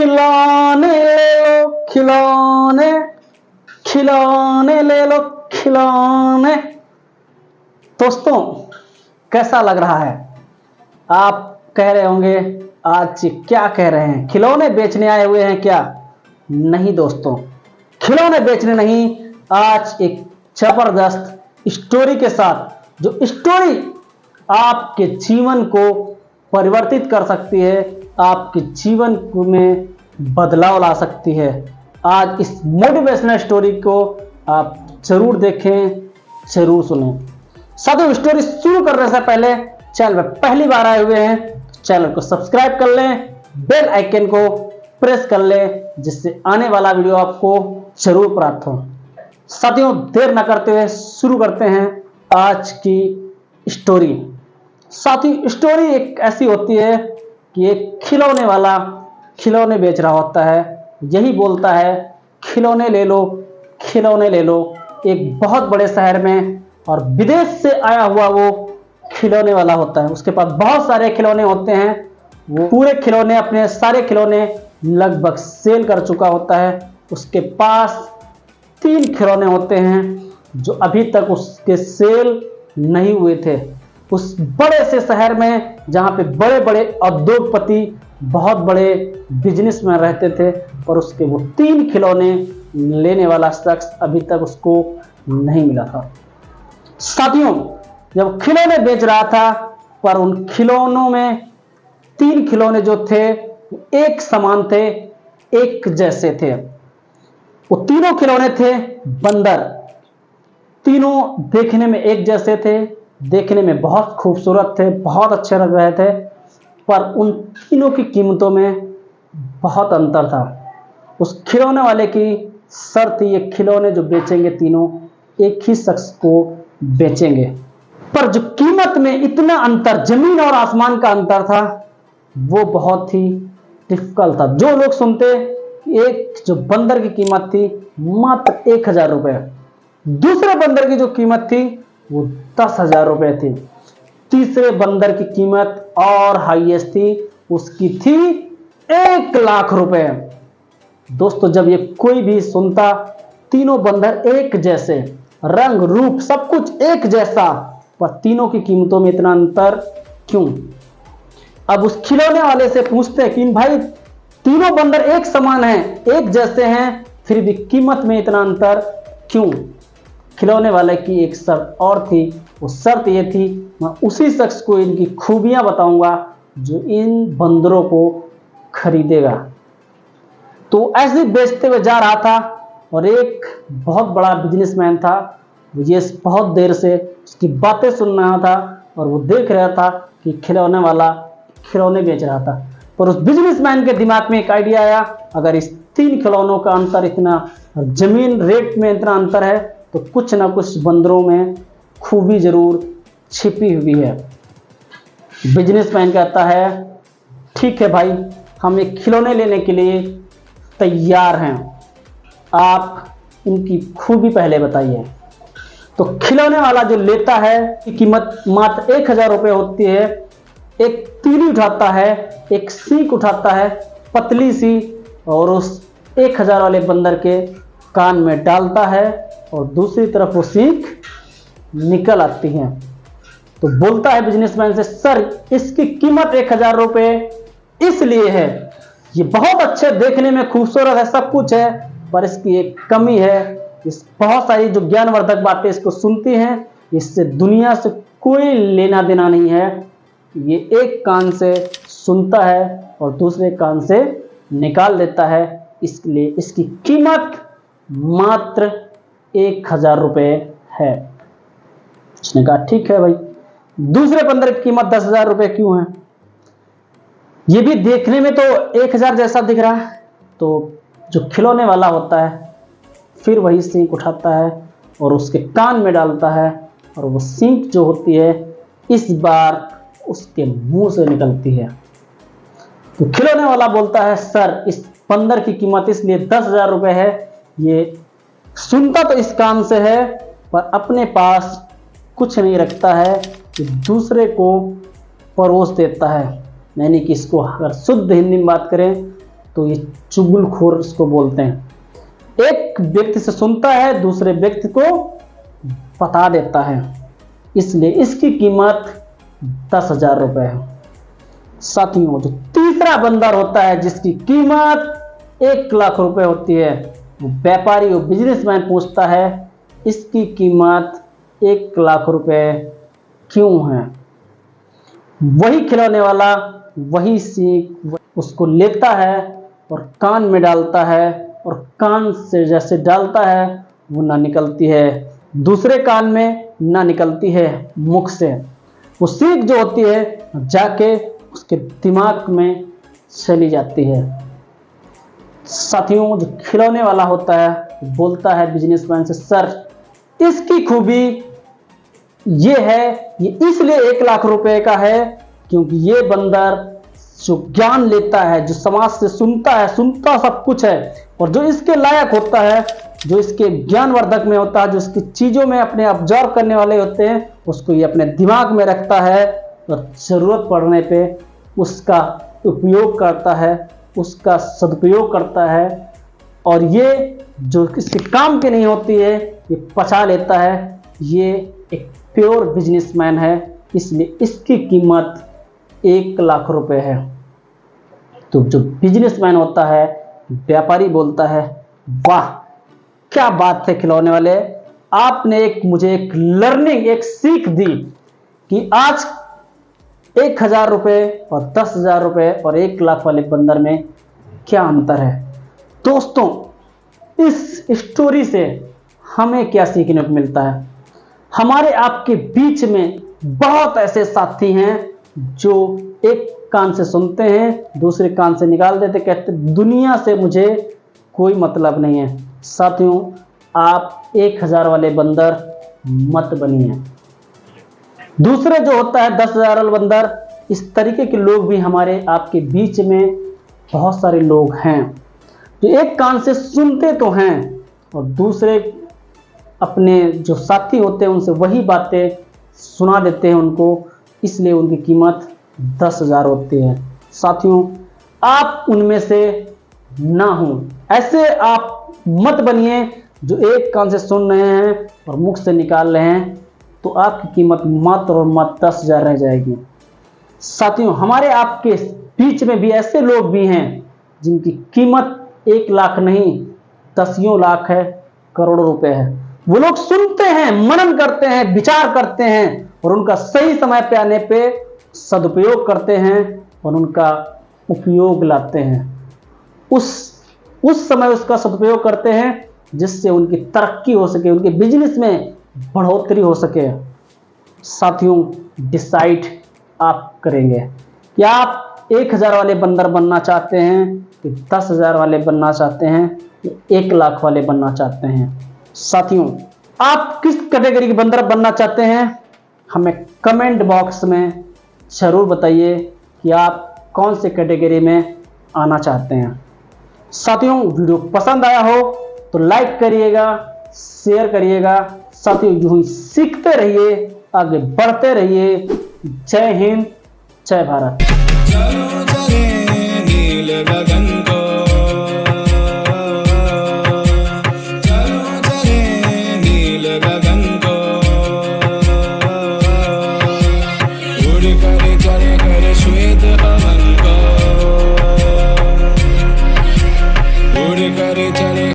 खिलौने ले लो खिलौने, खिलौने ले लो खिलौने। दोस्तों कैसा लग रहा है? आप कह रहे होंगे आज क्या कह रहे हैं, खिलौने बेचने आए हुए हैं क्या? नहीं दोस्तों, खिलौने बेचने नहीं, आज एक जबरदस्त स्टोरी के साथ, जो स्टोरी आपके जीवन को परिवर्तित कर सकती है, आपके जीवन में बदलाव ला सकती है। आज इस मोटिवेशनल स्टोरी को आप जरूर देखें, जरूर सुनें। साथियों, स्टोरी शुरू करने से पहले चैनल पर पहली बार आए हुए हैं, चैनल को सब्सक्राइब कर लें, बेल आइकन को प्रेस कर लें, जिससे आने वाला वीडियो आपको जरूर प्राप्त हो। साथियों, देर न करते हुए शुरू करते हैं आज की स्टोरी। साथियों, स्टोरी एक ऐसी होती है कि एक खिलौने वाला खिलौने बेच रहा होता है, यही बोलता है खिलौने ले लो खिलौने ले लो। एक बहुत बड़े शहर में और विदेश से आया हुआ वो खिलौने वाला होता है, उसके पास बहुत सारे खिलौने होते हैं। वो पूरे खिलौने, अपने सारे खिलौने लगभग सेल कर चुका होता है। उसके पास 3 खिलौने होते हैं जो अभी तक उसके सेल नहीं हुए थे। उस बड़े से शहर में जहाँ पे बड़े बड़े उद्योगपति, बहुत बड़े बिजनेसमैन रहते थे, और उसके वो 3 खिलौने लेने वाला शख्स अभी तक उसको नहीं मिला था। साथियों, जब खिलौने बेच रहा था, पर उन खिलौनों में 3 खिलौने जो थे एक समान थे, एक जैसे थे। वो तीनों खिलौने थे बंदर। तीनों देखने में एक जैसे थे, देखने में बहुत खूबसूरत थे, बहुत अच्छे लग रहे थे, पर उन तीनों की कीमतों में बहुत अंतर था। उस खिलौने वाले की शर्त थी, ये खिलौने जो बेचेंगे तीनों एक ही शख्स को बेचेंगे। पर जो कीमत में इतना अंतर, जमीन और आसमान का अंतर था, वो बहुत ही डिफिकल्ट था। जो लोग सुनते, एक जो बंदर की कीमत थी मात्र 1000 रुपये, दूसरे बंदर की जो कीमत थी वो 10,000 रुपये थी, तीसरे बंदर की कीमत और हाईएस्ट थी, उसकी थी 1 लाख रुपए। दोस्तों, जब ये कोई भी सुनता, तीनों बंदर एक जैसे, रंग रूप सब कुछ एक जैसा, पर तीनों की कीमतों में इतना अंतर क्यों? अब उस खिलौने वाले से पूछते हैं कि भाई तीनों बंदर एक समान हैं, एक जैसे हैं, फिर भी कीमत में इतना अंतर क्यों? खिलौने वाले की एक शर्त और थी। वो शर्त ये थी, मैं उसी शख्स को इनकी खूबियां बताऊंगा जो इन बंदरों को खरीदेगा। तो ऐसे बेचते हुए जा रहा था, और एक बहुत बड़ा बिजनेसमैन था, मुझे बहुत देर से उसकी बातें सुन रहा था, और वो देख रहा था कि खिलौने वाला खिलौने बेच रहा था। पर उस बिजनेसमैन के दिमाग में एक आइडिया आया, अगर इस 3 खिलौनों का अंतर इतना, जमीन रेट में इतना अंतर है, तो कुछ ना कुछ बंदरों में खूबी जरूर छिपी हुई है। बिजनेसमैन कहता है ठीक है भाई, हम एक खिलौने लेने के लिए तैयार हैं, आप इनकी खूबी पहले बताइए। तो खिलौने वाला जो लेता है, कीमत मात्र 1000 रुपये होती है। एक तीली उठाता है, एक सीख उठाता है पतली सी, और उस 1000 वाले बंदर के कान में डालता है, और दूसरी तरफ वो सीख निकल आती है। तो बोलता है बिजनेसमैन से, सर इसकी कीमत 1000 रुपये इसलिए है, ये बहुत अच्छे, देखने में खूबसूरत है, सब कुछ है, पर इसकी एक कमी है। इस बहुत सारी जो ज्ञानवर्धक बातें इसको सुनती हैं, इससे दुनिया से कोई लेना देना नहीं है। ये एक कान से सुनता है और दूसरे कान से निकाल देता है, इसलिए इसकी कीमत मात्र 1000 रुपये है। उसने कहा ठीक है भाई, दूसरे बंदर की कीमत 10,000 रुपये क्यों है? ये भी देखने में तो 1000 जैसा दिख रहा है। तो जो खिलौने वाला होता है फिर वही सींग उठाता है और उसके कान में डालता है, और वो सींग जो होती है इस बार उसके मुंह से निकलती है। तो खिलौने वाला बोलता है, सर इस बंदर की कीमत इसलिए 10,000 रुपये है, ये सुनता तो इस कान से है, पर अपने पास कुछ नहीं रखता है, कि दूसरे को परोस देता है। यानी कि इसको अगर शुद्ध हिंदी में बात करें तो ये चुगलखोर इसको बोलते हैं। एक व्यक्ति से सुनता है, दूसरे व्यक्ति को बता देता है, इसलिए इसकी कीमत 10,000 रुपये है। साथियों, जो तीसरा बंदर होता है जिसकी कीमत 1 लाख रुपए होती है, वो व्यापारी और बिजनेसमैन पूछता है इसकी कीमत 1 लाख रुपए क्यों है। वही खिलौने वाला वही सीख उसको लेता है और कान में डालता है, और कान से जैसे डालता है वो ना निकलती है दूसरे कान में, ना निकलती है मुख से। वो सीख जो होती है जाके उसके दिमाग में चली जाती है। साथियों, जो खिलौने वाला होता है बोलता है बिजनेसमैन से, सर इसकी खूबी ये है, ये इसलिए 1 लाख रुपए का है क्योंकि ये बंदर जो ज्ञान लेता है, जो समाज से सुनता सब कुछ है, और जो इसके लायक होता है, जो इसके ज्ञानवर्धक में होता है, जो इसकी चीज़ों में अपने ऑब्जर्व करने वाले होते हैं, उसको ये अपने दिमाग में रखता है और ज़रूरत पड़ने पे उसका उपयोग करता है, उसका सदुपयोग करता है, और ये जो किसी काम की नहीं होती है ये पचा लेता है। ये एक प्योर बिजनेसमैन है, इसलिए इसकी कीमत 1 लाख रुपए है। तो जो बिजनेसमैन होता है, व्यापारी बोलता है, वाह क्या बात है खिलौने वाले, आपने मुझे एक लर्निंग, एक सीख दी कि आज 1,000 रुपये और 10,000 रुपये और 1 लाख वाले बंदर में क्या अंतर है। दोस्तों, इस स्टोरी से हमें क्या सीखने को मिलता है। हमारे आपके बीच में बहुत ऐसे साथी हैं जो एक कान से सुनते हैं, दूसरे कान से निकाल देते, कहते दुनिया से मुझे कोई मतलब नहीं है। साथियों, आप 1,000 वाले बंदर मत बनिए। दूसरे जो होता है 10,000 वाला बंदर, इस तरीके के लोग भी हमारे आपके बीच में बहुत सारे लोग हैं जो एक कान से सुनते तो हैं और दूसरे अपने जो साथी होते हैं उनसे वही बातें सुना देते हैं उनको, इसलिए उनकी कीमत 10,000 होती है। साथियों, आप उनमें से ना हो, ऐसे आप मत बनिए जो एक कान से सुन रहे हैं और मुख से निकाल रहे हैं, तो आपकी कीमत मात्र और मात्र 10,000 रह जाएगी। साथियों, हमारे आपके बीच में भी ऐसे लोग भी हैं जिनकी कीमत 1 लाख नहीं 10 लाख है, करोड़ों रुपए है। वो लोग सुनते हैं, मनन करते हैं, विचार करते हैं और उनका सही समय पे आने पे सदुपयोग करते हैं और उनका उपयोग लाते हैं। उस समय उसका सदुपयोग करते हैं जिससे उनकी तरक्की हो सके, उनके बिजनेस में बढ़ोतरी हो सके। साथियों, डिसाइड आप करेंगे कि आप 1,000 वाले बंदर बनना चाहते हैं कि 10,000 वाले बनना चाहते हैं या 1 लाख वाले बनना चाहते हैं। साथियों, आप किस कैटेगरी के बंदर बनना चाहते हैं, हमें कमेंट बॉक्स में ज़रूर बताइए कि आप कौन से कैटेगरी में आना चाहते हैं। साथियों, वीडियो पसंद आया हो तो लाइक करिएगा, शेयर करिएगा। साथियों, यूं ही सीखते रहिए, आगे बढ़ते रहिए। जय हिंद, जय भारत। चलो चले नील गगन को।